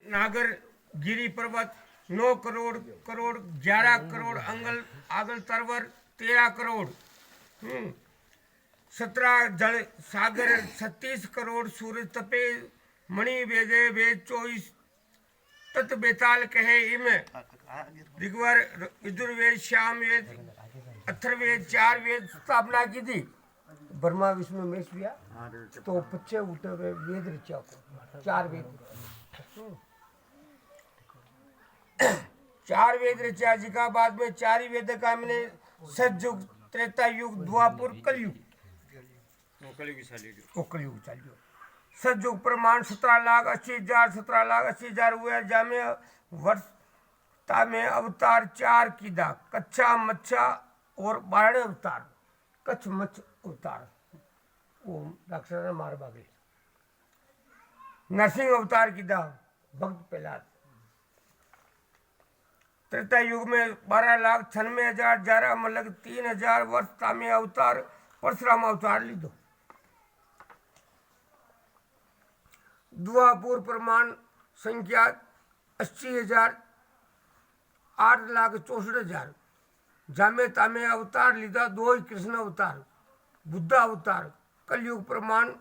नागर गिरी पर्वत 9 करोड़ करोड़ 11 करोड़ अंगल आगल तरवर 13 करोड़ 17 जल सागर 36 करोड़ सूरज तपे मणि वेदे वेद 24 तत् बेताल कहे इम ऋग्वर यजुर्वेद श्याम वेद अथर्ववेद 4 वेद स्थापना की थी। ब्रह्मा विष्णु महेश भैया तो पच्चे उठे हुए वेद रचा 4 वेद 4 वेद रचा जी का बाद में 4 ही वेद का मैंने सतयुग त्रेता युग द्वापुर कलयुग कलयुग चलियो। सतयुग प्रमाण 17,80,000 17,80,000 हुए जामे वर्ष में अवतार 4 कीदा कच्चा मच्छा और 12 अवतार कच्छ मच्छ अवतार वो राक्षस मार बागे नरसिंह अवतार कीदा भक्त प्रहलाद। त्रेता युग में 12,96,000 11 मतलब 3,000 वर्ष में अवतार परशुराम अवतार लीधो। द्वापुर प्रमाण संख्या 80,000 8,64,000 जामे तामे अवतार लीधा 2 ही कृष्ण अवतार बुद्ध अवतार। कलयुग प्रमाण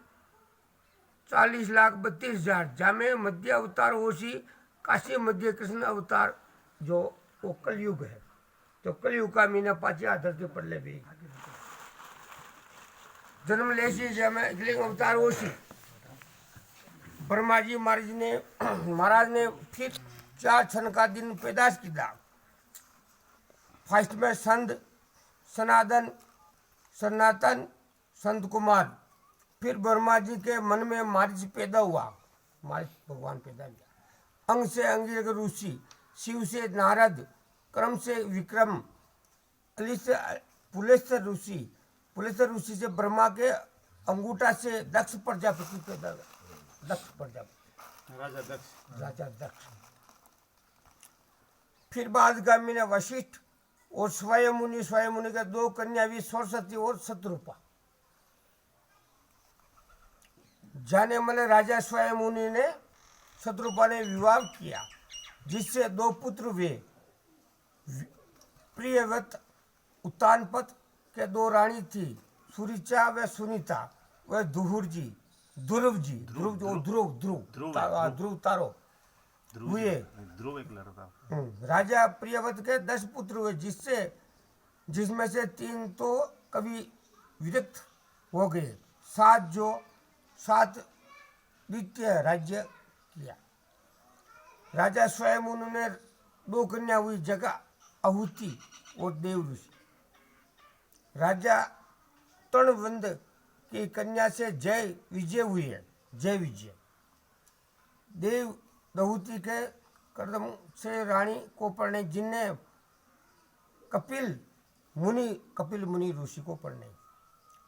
40,32,000 जामे मध्य अवतार होशी काशी मध्य कृष्ण अवतार जो वो कलयुग है। तो कलयुग का मीना पाचे आधार के पड़ले भी जन्म लेसी जामे लिंग अवतार होशी। ब्रह्मा जी महाराज ने फिर 4 क्षण का दिन पैदाश किया। फर्स्ट में संत सनातन संत कुमार। फिर ब्रह्मा जी के मन में मारिच पैदा हुआ मारिच भगवान पैदा किया। अंग से अंगिरक ऋषि शिव से नारद क्रम से विक्रम अली से पुलेस्तर ऋषि से ब्रह्मा के अंगूठा से दक्ष प्रजापति पैदा हुआ। दक्ष प्रजापति राजा दक्ष। फिर बाद गामी ने वशिष्ठ और स्वयं मुनि के 2 कन्या भी सरस्वती और शत्रुपा। जाने माने राजा स्वयं मुनि ने शत्रुपा ने विवाह किया जिससे 2 पुत्र हुए। प्रियव्रत उत्तानपत के 2 रानी थी सुरिचा व सुनीता व ध्रुव तारो हुए। राजा प्रियव्रत के 10 पुत्र हुए जिसमें से 3 तो कभी विरक्त हो गए। 7 द्वितीय राज्य किया। राजा स्वयं उन्होंने 2 कन्या हुई जगह आहुति और देव ऋषि। राजा तृणवंद की कन्या से जय विजय हुई है जय विजय। देव दहुति के कदम से रानी को पढ़ने जिनने कपिल मुनि ऋषि को पढ़ने।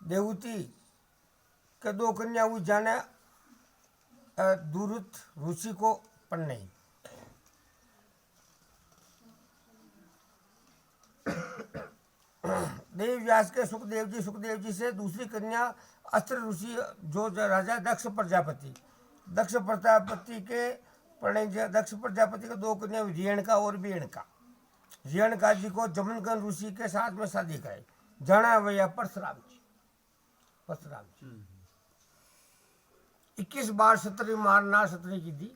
देवती के 2 कन्या हुई जाने दुरुत ऋषि को पढ़ने। देव व्यास के सुखदेव जी से दूसरी कन्या अस्त्र ऋषि जो राजा दक्ष प्रजापति के पढ़ने। दक्ष प्रजापति के 2 कन्या रेणुका और बेणुका। रेणुका जी को जमनगन ऋषि के साथ में शादी कराई। जाना भैया परशुराम जी 21 बार सत्री मारना सत्री की दी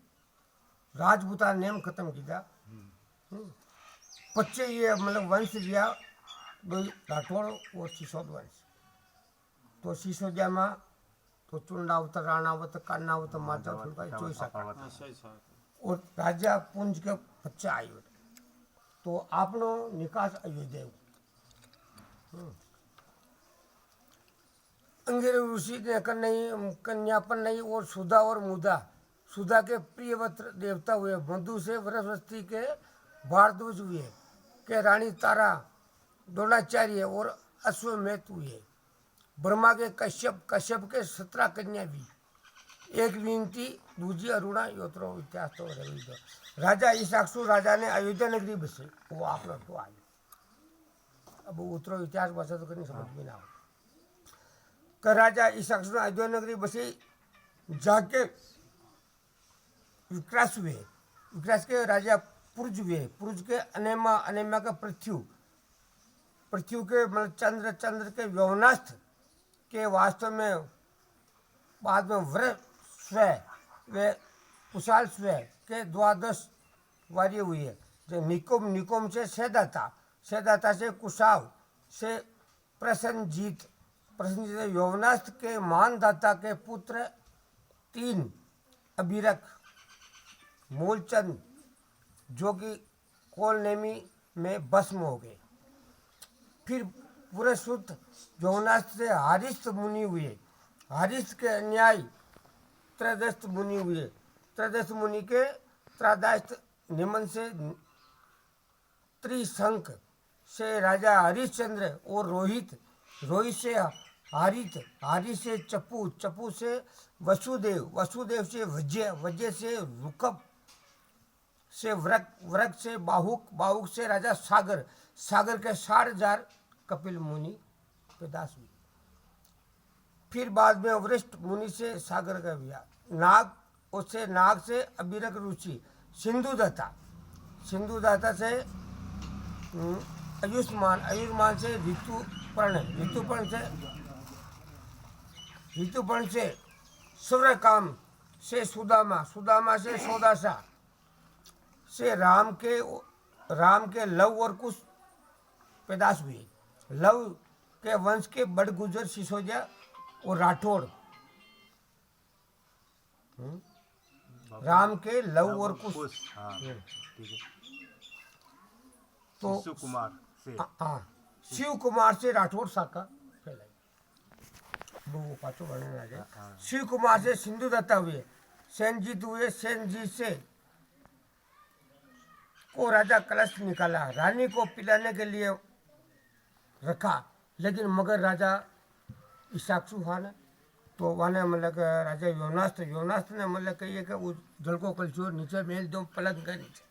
राजपूता नेम खत्म किया। 25 ये मतलब वंश लिया राठौड़ और सिसोद वंश। तो सिसोदिया में तो चुंडावत राणावत कान्नावत माजावत उनका 24 और राजा पुंज के बच्चे आए। तो आपनो निकास अयोध्या अंगिर ऋषि ने कन्यापन नहीं और सुधा के प्रियवत देवता हुए। मधु से बृहस्पति के भारद्वाज हुए के रानी तारा द्रोणाचार्य और अश्वमेध हुए। ब्रह्मा के कश्यप के 17 कन्या भी। एक विनती दूजी अरुणा योत्रो इतिहास तो राजा इसाक्षु राजा ने अयोध्या नगरी बसे वो आपने तो आए। अब उतरो इतिहास बसा तो कहीं समझ में ना हो। राजा इसाक्षु अयोध्या नगरी बसे जाके विक्रास हुए विकराश के राजा पुरुज हुए। पुरुज के अनेमा, अनेमा के पृथ्वी, पृथ्वी के मतलब चंद्र, चंद्र के यौनास्थ के वास्तव में बाद में व्र स्वय वे कुशाल स्वय के द्वादश वार्य हुई है। जो निकुम, निकुम से सेदाता, सेदाता से कुशाव से प्रसन्नजीत, प्रसन्नजीत यौवनास्थ के मानदाता के पुत्र 3 अभिरक, मूलचंद जो कि कोलनेमी में भस्म हो गए। फिर पूरे शुद्ध यौवनास्थ से हारिस्थ मुनि हुए। हारिस्थ के अन्याय त्रदस्थ मुनि हुए। त्रदस्थ मुनि के त्रादास्थ निमन से त्रिशंक से राजा हरिश्चंद्र और रोहित, रोहित से हारित, हारित से चपू, चपू से वसुदेव, वसुदेव से वज्य, वज्य से रुकब से व्रक, व्रक से बाहुक, बाहुक से राजा सागर, सागर के 60,000 कपिल मुनि पैदाश हुए। फिर बाद में वरिष्ठ मुनि से सागर का विवाह, नाग, उससे नाग से अभिरक रुचि, सिंधुदत्ता, सिंधुदत्ता से आयुष्मान, आयुष्मान से ऋतुपर्ण, ऋतुपर्ण से ऋतुपर्ण से सूर्यकाम से सुदामा, सुदामा से सौदासा से राम के लव और कुश पैदाश हुए। लव के वंश के बड़गुजर, सिसोदिया और राठौड़, राम के लव और कुश, तो शिव कुमार से, हाँ, शिव कुमार से राठौड़ शाखा फैलाई। वो पाँचों वर्णन आ जाए। शिव कुमार से सिंधुदत्ता हुए। सेनजीत हुए। सेनजीत से को राजा कलश निकाला, रानी को पिलाने के लिए रखा, लेकिन मगर राजा इसाक्षु हुआ ना, तो वहाँ ने मतलब राजा योनास्त ने मतलब कहिए कि उस जल को कलछुओ नीचे मेल दो पलंग के नीचे,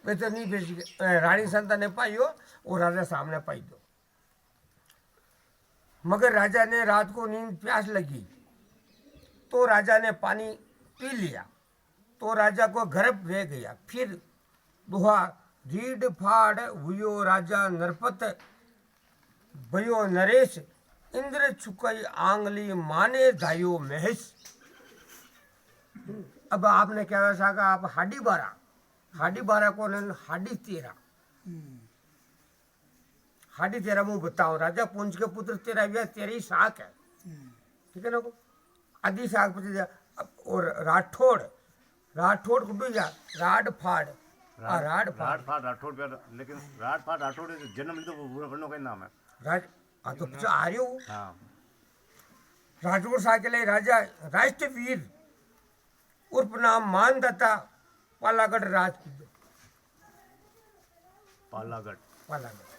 वे तो नहीं भेज रानी संता ने पाई हो और राजा सामने पाई दो। मगर राजा ने रात को नींद प्यास लगी तो राजा ने पानी पी लिया, तो राजा को गर्भ रह गया। फिर दुहा रीड फाड़ हुयो राजा नरपत, भयो नरेश इंद्र छुकई आंगली माने धायो महेश। अब आपने क्या वैसा कहा, आप हाडी बारा, हाडी बारा को हाडी तेरा, हाडी तेरा मुंह बताओ। राजा पुंज के पुत्र तेरा भी तेरी शाख है, ठीक है ना को आदि शाख और राठौड़, राठौड़ को भी राड फाड़, राड फाड़ राठौड़, लेकिन राड फाड़ राठौड़ जन्म ली तो पूरा पढ़ने का नाम है राज। तो कुछ आ रही हो। हाँ। राठौड़ शाह के लिए राजा राष्ट्रवीर उर्फ नाम मानदाता पालागढ़ राज की दो, पालागढ़, पालागढ़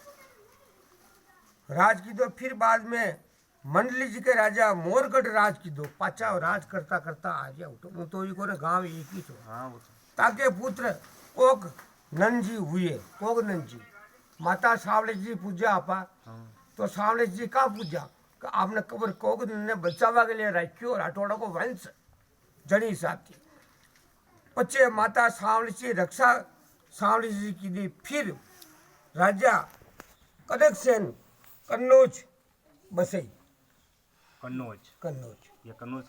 राज की दो। फिर बाद में मंडली जी के राजा मोरगढ़ राज की दो। पाचा राज करता करता आ गया उठो तो को गांव एक ही तो। हाँ, ताके पुत्र कोग नंजी हुए। कोग नंजी माता सावले जी पूजा आपा, तो सावले जी का पूजा कि आपने कबर कोग ने बचावा के लिए रखियो राठौड़ा को वंश जड़ी हिसाब की। पचे माता सावली जी रक्षा सावली जी की दी। फिर राजा कनक सेन कन्नौज बसई, कन्नौज, कन्नौज, ये कन्नौज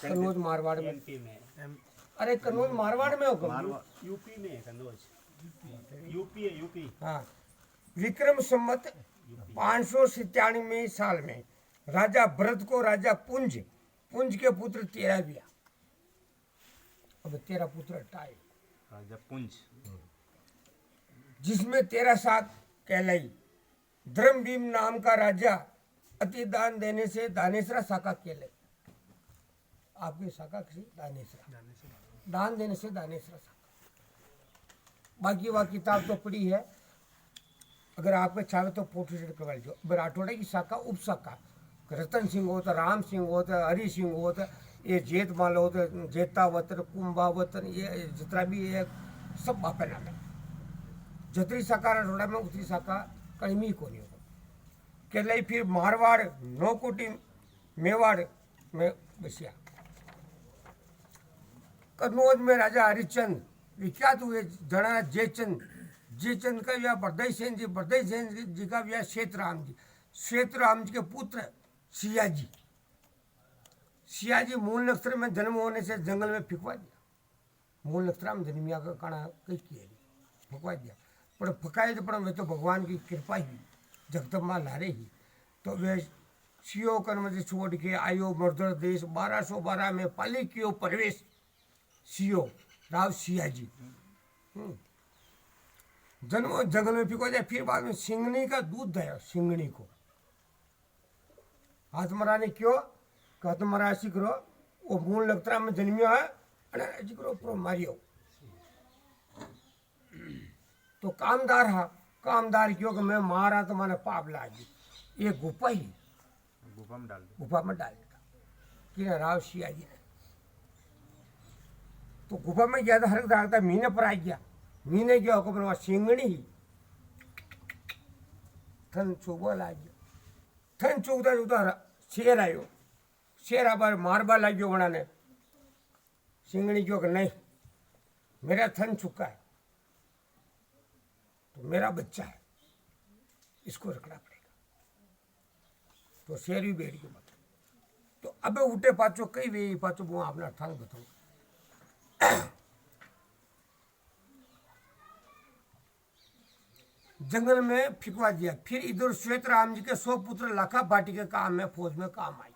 कन्नौज मारवाड़ में, एमपी में, अरे कन्नौज मारवाड़ में होगा, यूपी में है कन्नौज, यूपी है यूपी। हाँ। विक्रम संवत 597 साल में राजा भरत को राजा पुंज, पुंज के पुत्र 13 दिया। अब 13 पुत्र हटाए, राजा पुंज, जिसमें 13 शाख कहलाई। धर्मभीम नाम का राजा अति दान देने से दानेश्वरा शाखा कहलाई। आपकी शाखा किसी दानेश्वरा, दान देने से दानेश्वरा शाखा। बाकी वह किताब तो पड़ी है, अगर आपको चाहे तो फोटो सेट करवा लीजिए। अब राठौड़े की शाखा उप शाखा रतन सिंह हो तो राम सिंह हो तो हरि सिंह हो तो ये जेतमाल हो तो जेतावतन कुंभावतन, ये जितना भी है सब बापे नाम है। जतरी शाखा राठौड़ा में उतरी शाखा कड़मी को नहीं होगा कहलाई। फिर मारवाड़ नौकोटी मेवाड़ में बसिया। कन्नौज में राजा हरिश्चंद्र विख्यात हुए जड़ा जयचंद का विवाह बरदई सेन जी का विवाह श्वेत राम जी के पुत्र सियाजी मूल नक्षत्र में जन्म होने से जंगल में फिकवा दिया। मूल नक्षत्र में जन्मिया का काना कई किए फकवा दिया, पर फकाए तो वे तो भगवान की कृपा ही जगदम्बा लारे ही। तो वे सियो कर्म से छोड़ के आयो मर्दर देश 1212 में पाली कियो प्रवेश सियो राव सियाजी जन्म जंगल में फिको जाए। फिर बाद में सिंगनी का दूध दया सिंगनी को हाथमरा ने क्यों हाथमरा करो वो मूल नक्षत्र में जन्मियो है અને करो प्रो मारियो। तो कामदार क्यों कि मैं मारा तो मैंने पाप लागी ये गुफा में डाल दिया कि राव सियाजी ने। तो गुफा में ज्यादा हरक डालता मीने पर आ गया। मीने क्या होकर वहां सिंगणी थन चुगवा लाग थन चुगता शेर आयो। शेर आबार मारबा लाग्यो वणा ने। सिंगणी क्यों कि नहीं मेरा थन चुका है तो मेरा बच्चा है इसको रखना पड़ेगा। तो शेर भी बैठ गया। तो अब उठे पाचो कई वे पाचो वो अपना थन बताऊंगा। जंगल में फिकवा दिया। फिर इधर श्वेत राम जी के 100 पुत्र लाखा पार्टी के काम में फौज में काम आई।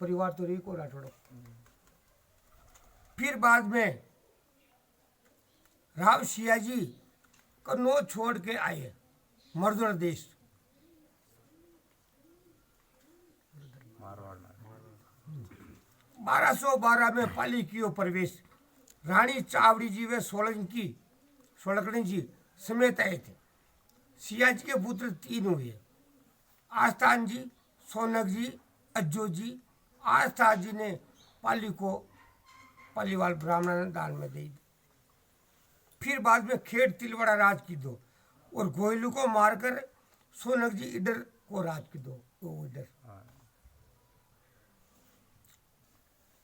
परिवार तो रही को राठौड़। फिर बाद में राव सियाजी कन्नौज छोड़ के आए मर्दर देश। 1212 में पाली कियो प्रवेश। रानी चावड़ी जी व सोलंकी जी समेत आए थे। सियाजी के पुत्र 3 हुए, आस्थान जी, सोनक जी, अज्जो जी। आस्था जी ने पालीवाल ब्राह्मण ने दान में दे दी। फिर बाद में खेड़ तिलवाड़ा राज की दो और गोयलू को मारकर सोनक जी इधर को राज की दो। वो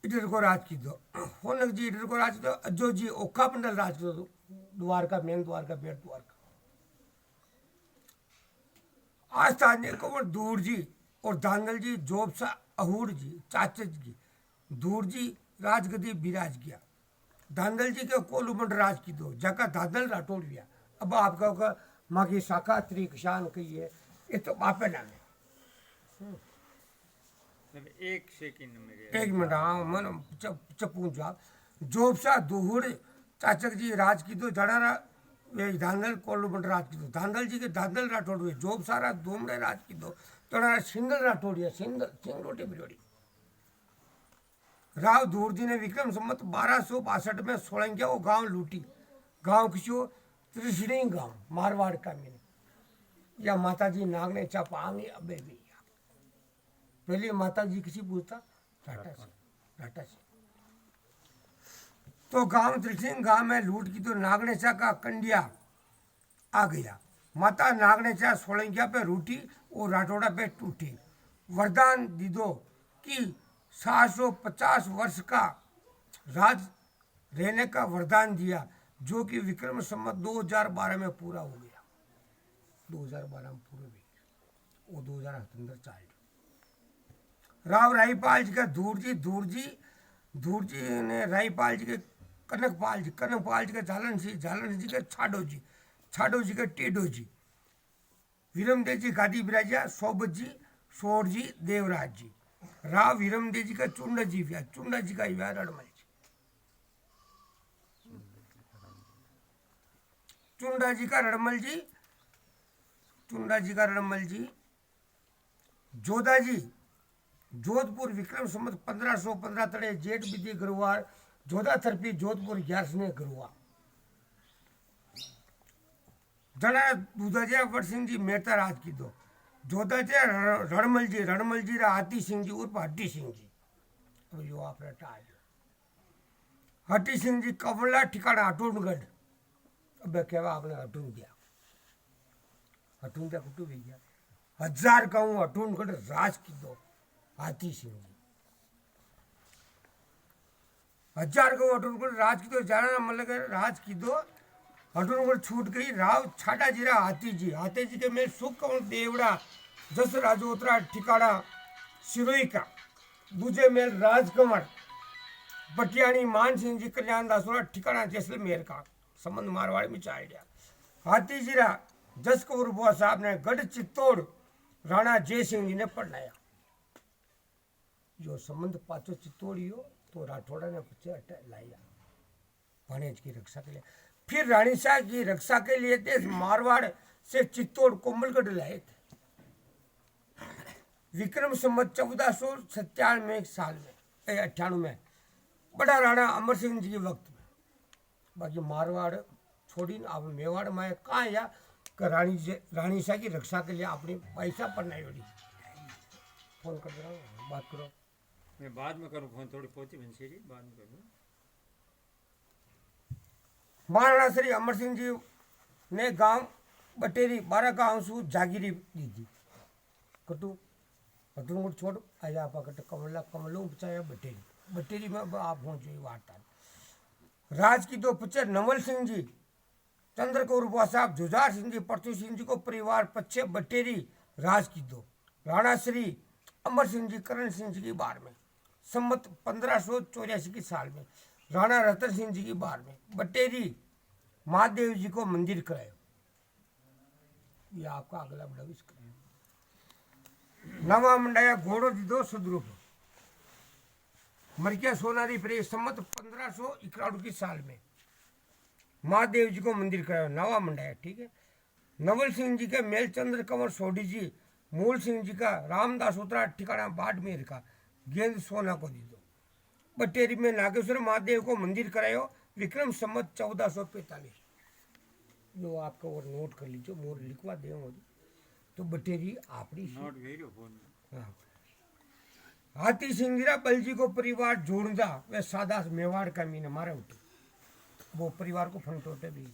इधर को राज की दो। सोनक जी इधर को राज की दो। अज्जो जी ओखा मंडल राज की दो। द्वारका मेन द्वारका बेट द्वारका। आस्था ने कंवर दूर जी और धांगल जी जोबसा अहूर जी चाचक जी दूर जी राजगदी विराज किया। धांधल जी के कोलुमंड राज की दो जका धांधल राठौड़ लिया। अब आपका होगा माँ की शाखा त्री किसान कही है ये तो बापे नाम है। एक सेकंड मेरे एक मिनट हाँ मन चपूं जा जोबसा दुहुड़ चाचक जी राज की दो जड़ारा वे धांधल कोलुमंड राज की दो। धांधल जी के धांधल राठौड़ हुए जोब सारा धूमड़े राज की दो जड़ारा सिंगल राठौड़िया सिंगलोटी बिलोड़ी। राव दूर जी ने विक्रम संवत 1262 में सोलंकिया को गांव लूटी। गांव किसी त्रिशणी गांव मारवाड़ का मैंने या माता जी नाग ने चापांगे अबे भी पहले माता जी किसी पूछता टाटा से। तो गांव त्रिशणी गांव में लूट की तो नागनेचा का कंडिया आ गया। माता नागनेचा सोलंकिया पे रूठी और राठौड़ा पे टूटी। वरदान दीदो कि 750 वर्ष का राज रहने का वरदान दिया जो कि विक्रम संवत 2012 में पूरा हो गया। 2012 में पूरा हो गया वो 2078 चाल। राव राईपाल जी का दूर जी ने राईपाल जी के कनकपाल जी के झालन जी के छाडो जी के टेडो जी वीरमदेव जी गादी बिराजिया सोबत जी सोर जी देवराज जी। राव वीरमदेव जी का चुंडा जी का विवाह रणमल जी। चुंडा जी का रणमल जी। जोधा जी जोधपुर विक्रम संवत 1515 तड़े जेठ विधि गुरुवार जोधा थरपी जोधपुर 11 गुरुवार। जना दूधाजिया वर सिंह जी मेहता राज की दो। जोधाजिया रणमल जी हाथी सिंह जी उर्फ हट्टी सिंह जी। अब यो आप हट्टी सिंह जी कवला ठिकाना हटूनगढ़। अब कहवा आपने हटून दिया कुटू भी गया 1000 गाँव हटूनगढ़ राज की दो हाथी सिंह जी। हजार को अठूर राज की दो जाना मतलब राज की दो अठूर छूट गई राव छाटा जीरा हाथी जी के मेल सुख कौन देवड़ा जस राजोतरा ठिकाना सिरोई का दूजे मेल राजकमर बटियानी मान सिंह जी कल्याण दासोरा ठिकाना जैसलमेर का संबंध मारवाड़ी में चाल गया हाथी जीरा जस कौर बुआ साहब ने गढ़ चित्तौड़ राणा जय सिंह जी ने पढ़ाया जो संबंध पाचो चित्तौड़ियो तो राठौड़ा ने पीछे लाया भणेज की रक्षा के लिए फिर रानी शाह की रक्षा के लिए देश मारवाड़ से चित्तौड़ कोमलगढ़ लाए थे विक्रम संवत 1497 साल में 98 में बड़ा राणा अमर सिंह जी के वक्त में बाकी मारवाड़ छोड़ी अब मेवाड़ में कहाँ या रानी शाह की रक्षा के लिए अपनी पैसा पढ़ना जोड़ी फोन कर रहा हूँ बात करो मैं बाद में करूँ फोन थोड़ी पहुंची बंसीरी बाद में करूँ महाराणा श्री अमर सिंह जी ने गांव बटेरी 12 गांव सु जागीरी दी थी कटू कटू छोड़ आया आप कट कमला कमलों बचाया बटेरी में आप पहुंचे वार्ता राज की दो पच्चे नवल सिंह जी चंद्र कौर बुआ साहब जुझार सिंह जी परतू सिंह जी को परिवार पच्चे बटेरी राज की दो राणा श्री अमर सिंह जी करण सिंह जी की बार में संमत 1584 के साल में राणा रतन सिंह जी की बार में बटेरी महादेव जी को मंदिर कराया ये आपका अगला बड़ा नवा मंडाया घोड़ो दीदो सुद्रूप मरकिया सोनारी प्रे संमत 1591 के साल में महादेव जी को मंदिर कराया नवा मंडाया ठीक है नवल सिंह जी के मेलचंद्र कंवर सोडी जी मूल सिंह जी का रामदास उतरा ठिकाना बाड़मेर का गेंद सोना को दी दो बटेरी में नागेश्वर महादेव को मंदिर करायो विक्रम संवत 1445 जो आपका और नोट कर लीजिए मोर लिखवा दे तो बटेरी आपड़ी नोट भेजो फोन में हाँ। हाथी सिंगरा बलजी को परिवार जोड़दा वे सादा मेवाड़ का मीन मारे उठे वो परिवार को फंटोटे भी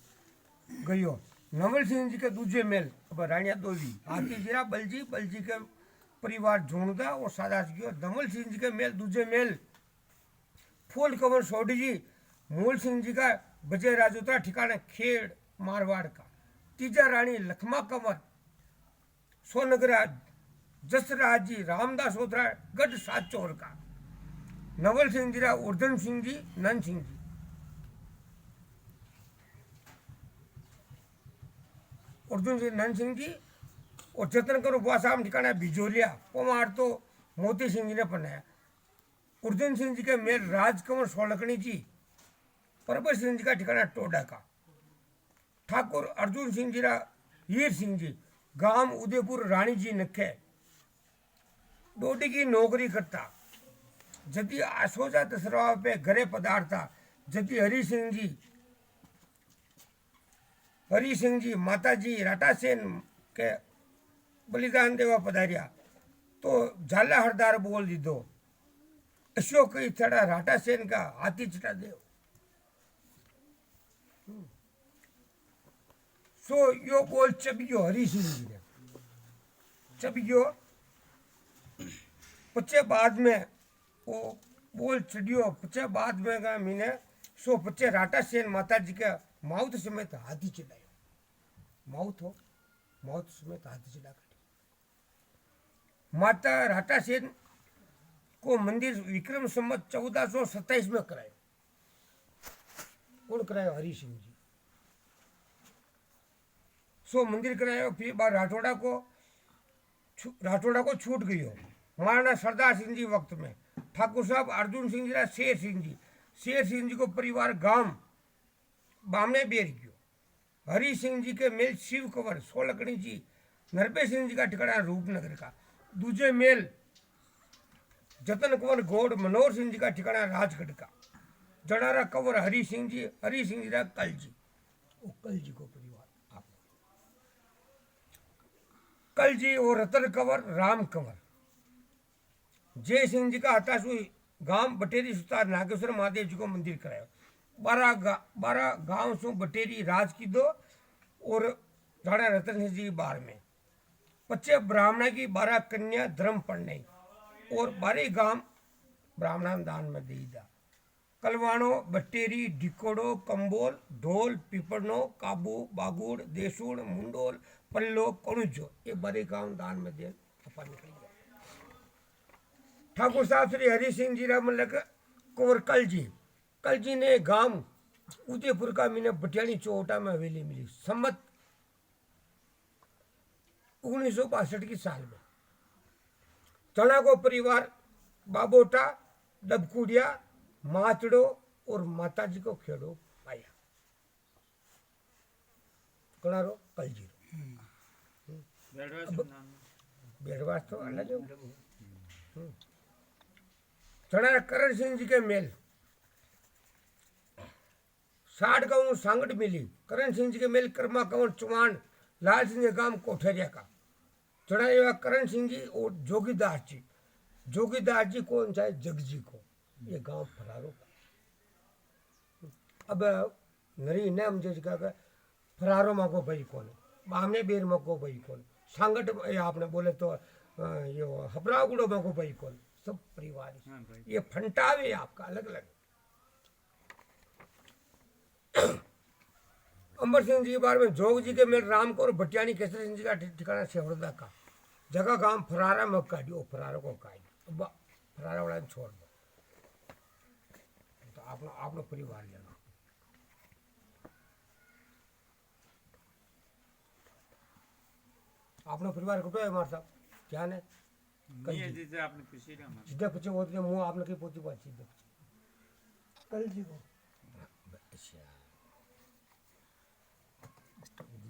गयो नवल सिंह जी के दूजे मेल अब रानिया दोली हाथी जीरा बलजी के परिवार जोड़दा और सादा गयो नवल सिंह जी के मेल दूजे मेल फूल कंवर सोडी जी मूल सिंह जी का बजय राजोतरा ठिकाना खेड़ मारवाड़ का तीजा रानी लखमा कंवर सोनगरा जसराज जी रामदास ओथरा गढ़ साचौर का नवल सिंह जी उर्धन सिंह जी नंद सिंह जी उर्धन सिंह नंद सिंह जी और जतन करो बुआ साहब ठिकाना बिजोलिया कुमार तो मोती सिंह जी ने बनाया उर्धन सिंह जी के मेल राजकंवर सोलकनी जी परबत सिंह जी का ठिकाना टोडा का ठाकुर अर्जुन सिंह जी हीर सिंह जी गांव उदयपुर रानी जी नखे डोडी की नौकरी करता जति आसोजा दसरा पे घरे पधारता जति हरि सिंह जी माता जी राटा सेन के बलिदान देवा पधारिया तो झाला हरदार बोल दी दो अशोक ही थड़ा राटा सेन का हाथी चटा देव सो यो बोल चबियो हरि सिंह जी ने चबियो पचे बाद में वो बोल चढ़ियो पचे बाद में का मीने सो पचे राटा सेन माता जी का माउथ समेत हाथी चढ़ायो माउथ समेत हाथी चढ़ा कर माता राटा सेन को मंदिर विक्रम संवत 1427 में करायो कौन करायो हरि सिंह जी सो मंदिर करायो फिर बार राठौड़ा को छूट गई हो महाराणा सरदार सिंह जी वक्त में ठाकुर साहब अर्जुन सिंह जी शेर सिंह जी को परिवार गांव बामने बेर गयो हरि सिंह जी के मेल शिव कंवर सोलकनी जी नरपे सिंह जी का ठिकाना रूपनगर का दूजे मेल जतन कंवर गौड़ मनोहर सिंह जी का ठिकाना राजगढ़ का जड़ारा कंवर हरि सिंह जी कल जी को परिवार आप कल जी और रतन कंवर राम कंवर जय सिंह जी का हताशु गांव बटेरी सुतार नागेश्वर महादेव जी को मंदिर कराया 12 गांव सु बटेरी राज की दो और राणा रतन सिंह जी बार में 25 ब्राह्मण की 12 कन्या धर्म पढ़ने और 12 गांव ब्राह्मण दान में दी दा कलवाणो, बटेरी, डिकोड़ो, कंबोल, ढोल, पीपड़नो, काबू, बागुड़, देसूड़, मुंडोल, पल्लो, कणुजो, ये बड़े गांव दान में दे अपन निकल गया। ठाकुर साहब श्री हरि सिंह जी राम कुंवर कल जी ने गांव उदयपुर का मैंने बटियानी चौटा में हवेली मिली सम्मत 1962 की साल में। चना को परिवार बाबोटा, डबकुड़िया, माचड़ो और माताजी को खेड़ो पाया। कणारो कल जी बेड़वास तो अलग है। चना करण सिंह जी के मेल 60 गाँव सांगट मिली। करण सिंह जी के मेल कर्मा कंवर चौहान लाल सिंह के गांव कोठरिया का चढ़ा हुआ करण सिंह जी और जोगीदास जी। जोगीदास जी कौन सा है? जगजी को, ये गांव फरारो का। अब नरी ने हम जगह का फरारो में को भाई कौन है, बामने बेर में को भाई कौन, सांगट आपने बोले तो ये हबरागुड़ो में को भाई कौन, सब परिवार ये फंटावे आपका अलग अलग। अमर सिंह जी के बारे में जोग जी के मेल राम को और भटियानी केसरी सिंह जी का ठिकाना सेवरदा का जगह गांव फरारा में काटियो, फरारा को काट फरारा वाला छोड़ दो तो आपने परिवार लेना। आपने परिवार कटो है हमारे साहब क्या है आपने पूछी ना सीधे पूछे वो मुँह आपने की पोती बात सीधे कल जी को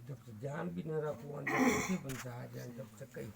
जब ध्यान भी न रखूँ जब बनता है जब तक कहीं